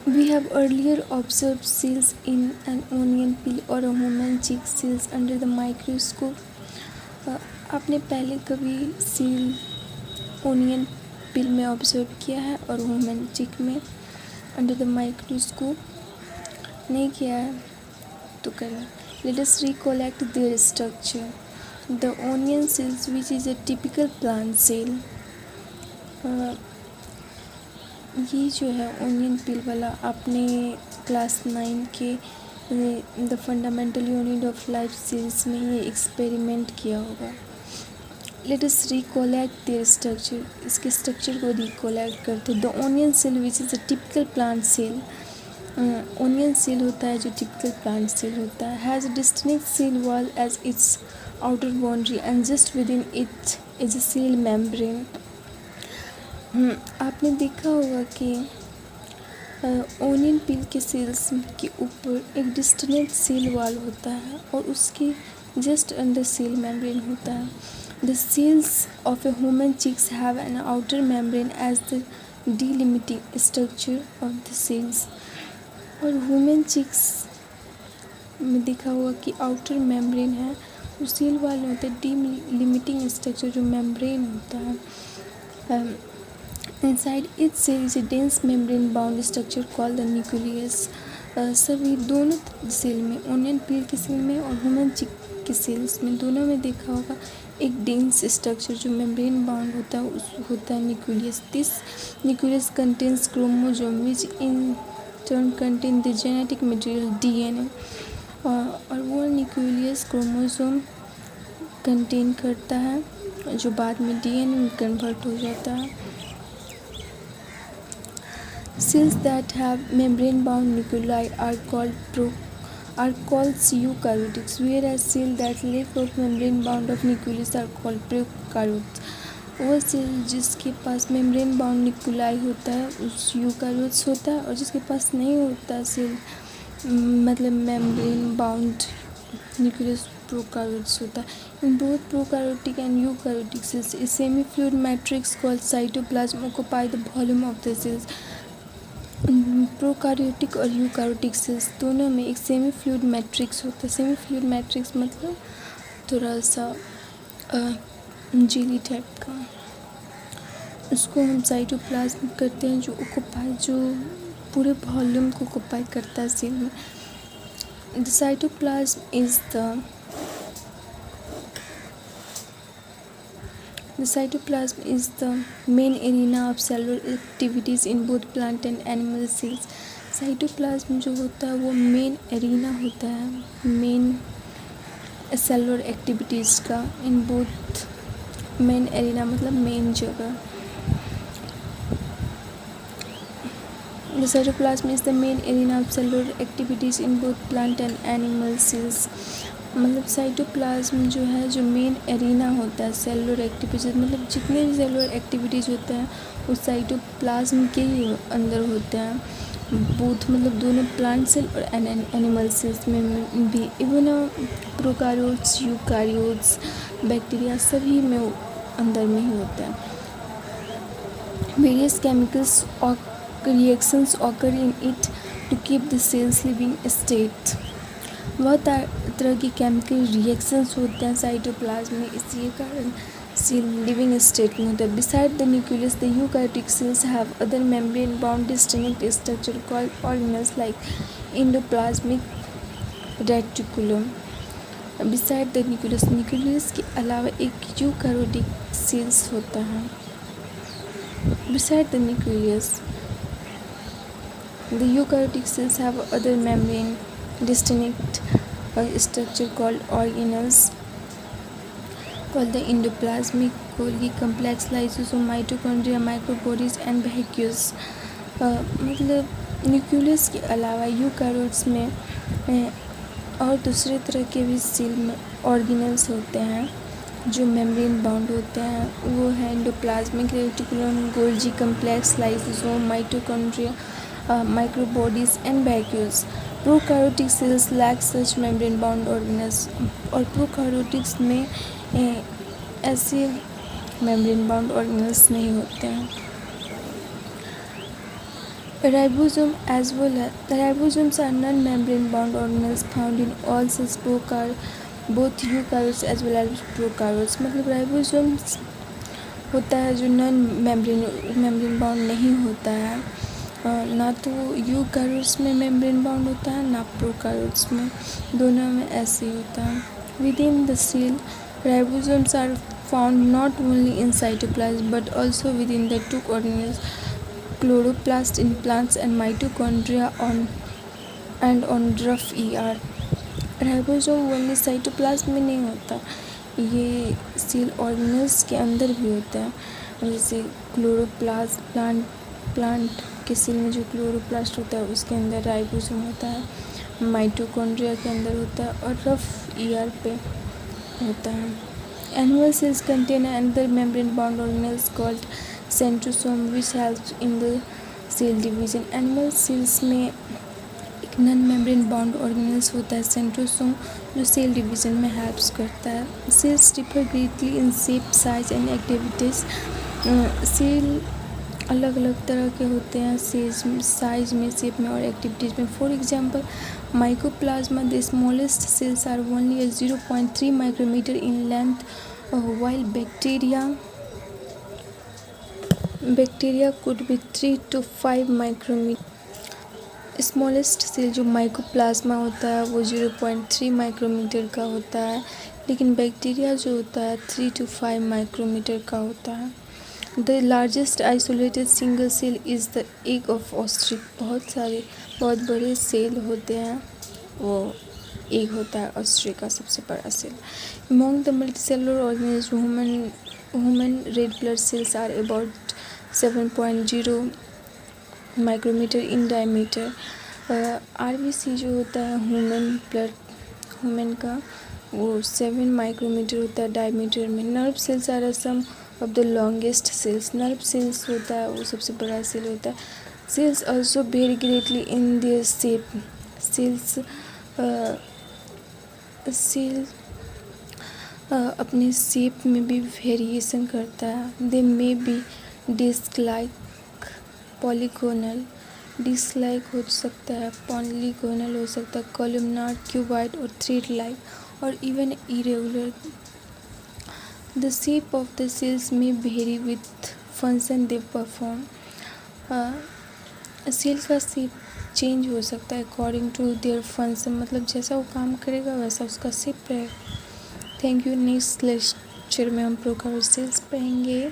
We have earlier observed cells in an onion peel or a human cheek cells under the microscope. आपने पहले कभी cell onion पिल में observe किया है और ह्यूमन चिक में अंडर द माइक्रोस्कोप नहीं किया है तो करें. Let us recollect their structure. The onion cells which is a typical plant cell. ये जो है ओनियन पिल वाला आपने क्लास 9 के the fundamental unit of life cells में ये एक्सपेरिमेंट किया होगा. Let us recollect their structure. इसके स्ट्रक्चर को रिकोलेक्ट करते. The onion cell which is a typical plant cell. Onion cell होता है जो टिपिकल प्लांट सेल होता है. Has a distinct cell wall as its outer boundary and just within it is a cell membrane. आपने देखा होगा कि onion पिल के सेल्स के ऊपर एक डिस्टिंक्ट सेल वॉल होता है और उसके जस्ट अंदर सेल मेम्ब्रेन होता है. The cells of a human chicks have an outer membrane as the delimiting structure of the cells. और human chicks में देखा हुआ कि outer membrane है वो सेल वाले होते हैं. delimiting structure जो membrane होता है. Inside each cell is a dense membrane bound structure called the nucleus. सभी दोनों सेल में ओनियन पिल के सेल में और ह्यूमन चिक के सेल्स में दोनों में देखा होगा एक डेंस स्ट्रक्चर जो मेम्ब्रेन बाउंड होता है उस होता है nucleus. This nucleus contains chromosome which in turn contain the genetic material DNA. और वो न्यूक्लियस क्रोमोसोम कंटेन करता है जो बाद में डीएनए में कन्वर्ट हो जाता है. Cells that have membrane-bound nuclei are called eukaryotes, whereas cells that lack of membrane-bound of nucleus are called prokaryotes. वो सेल जिसके पास मेम्ब्रेन बाउंड न्यूक्लियाई होता है उस यूकारियोट्स होता है और जिसके पास नहीं होता सेल मतलब मेम्ब्रेन बाउंड न्यूक्लियस प्रोकार्योट्स होता है. In both prokaryotic and eukaryotic cells a semi-fluid matrix called cytoplasm occupy the volume of the cells. Prokaryotic और यूकारियोटिक सेल्स दोनों में एक सेमी फ्लूइड मैट्रिक्स होता है. सेमी फ्लूइड मैट्रिक्स मतलब थोड़ा सा जेली टाइप का. उसको हम साइटोप्लाज्म करते हैं जो पूरे वॉल्यूम को ऑक्युपाई करता है सेल में. The cytoplasm is The cytoplasm is the main arena of cellular activities in both plant and animal cells. Cytoplasm जो होता है वो मेन एरिना होता है मेन सेलुलर एक्टिविटीज़ का. इन बोथ मेन एरिना मतलब मेन जगह. The cytoplasm is the main arena of cellular activities in both plant and animal cells. मतलब साइटोप्लाज्म जो है जो मेन एरिना होता है सेलुलर एक्टिविटीज़ मतलब जितने भी सेलुलर एक्टिविटीज़ होते हैं वो साइटोप्लाज्म के ही अंदर होते हैं. बोथ मतलब दोनों प्लांट सेल और एनिमल सेल्स में भी. इवन प्रोकार्योट्स यूकारियोट्स बैक्टीरिया सभी में अंदर में ही होता है. वेरियस केमिकल्स और reactions occur in it to keep the cells living state. बहुत तरह की केमिकल रिएक्शंस होते हैं साइटोप्लाज्म में इसी कारण सेल लिविंग स्टेट में होता है. Beside the nucleus the eukaryotic cells have other membrane bound distinct structure called organelles like endoplasmic reticulum. Beside the nucleus के अलावा एक यूकारियोटिक सेल्स होता है. Beside the nucleus the eukaryotic cells have other membrane distinct structure called organelles called the endoplasmic Golgi complex lysosome mitochondria microbodies and vacuoles. मतलब nucleus के अलावा eukaryotes में और दूसरे तरह के भी सेल में ऑर्गेनेल्स होते हैं जो मेम्ब्रेन बाउंड होते हैं. वो है endoplasmic reticulum Golgi complex lysosome mitochondria microbodies and vacuoles. Prokaryotic cells lack such membrane bound organelles. और प्रोकार्योटिक्स में ऐसे मेम्ब्रेन बाउंड ऑर्गेनेल्स नहीं होते हैं. Ribosomes are non-membrane bound organelles found in all cells, both eukaryotes as well as prokaryotes. मतलब ribosomes होता है जो नॉन मेम्ब्रेन बाउंड नहीं होता है, ना तो यूकार्योट्स में मेम्ब्रेन बाउंड होता है ना प्रोकार्योट्स में, दोनों में ऐसे ही होता है. Within the cell ribosomes are found not only in cytoplasm but also within the two organelles chloroplast in plants and mitochondria and on rough ER. Ribosome only cytoplasm में नहीं होता, ये सेल ऑर्गेनेल्स के अंदर भी होता है. जैसे क्लोरोप्लास्ट प्लांट के सेल में जो क्लोरोप्लास्ट होता है उसके अंदर राइबोसोम होता है, माइटोकॉन्ड्रिया के अंदर होता है और रफ ER पे होता है. Animal cells contain another membrane bound organelles called centrosome which helps in the cell division. Animal cells में एक नॉन मेम्ब्रेन बाउंड ऑर्गेनेल्स होता है सेंट्रोसोम, जो सेल डिवीजन में हेल्प्स करता है. Cells differ greatly in shape, size and activities. Cell अलग अलग तरह के होते हैं साइज में, शेप में और एक्टिविटीज़ में. For example mycoplasma the smallest cells are only 0.3 micrometer in length, while bacteria could be 3 to 5 micrometer. Smallest cell जो माइकोप्लाज्मा होता है वो 0.3 माइक्रोमीटर का होता है, लेकिन बैक्टीरिया जो होता है 3 to 5 माइक्रोमीटर का होता है. The largest isolated single cell is the egg of ostrich. बहुत बड़े सेल होते हैं, वो एग होता है ऑस्ट्रिच का सबसे बड़ा cell. Among the multicellular organism human red blood cells are about 7.0 micrometer in diameter. RBC जो होता है ह्यूमन का वो 7 माइक्रोमीटर होता है डायमीटर में. Nerve cells are some of the longest cells. Nerve cells होता है वो सबसे बड़ा सेल होता है. Cells also vary greatly in their shape. Cell अपने शेप में भी वेरिएशन करता है. They may be disc like, polygonal, disc like हो सकता है, पॉलीगोनल हो सकता है, कॉलमनार, क्यूबॉइड और थ्रेड लाइक और even irregular. The shape of the cells में vary with function they perform. Cell का शेप चेंज हो सकता है अकॉर्डिंग टू देयर फंक्शन, मतलब जैसा वो काम करेगा वैसा उसका शेप रहेगा. Thank you. नेक्स्ट लेक्चर में हम प्रोकार्योट सेल्स पढ़ेंगे.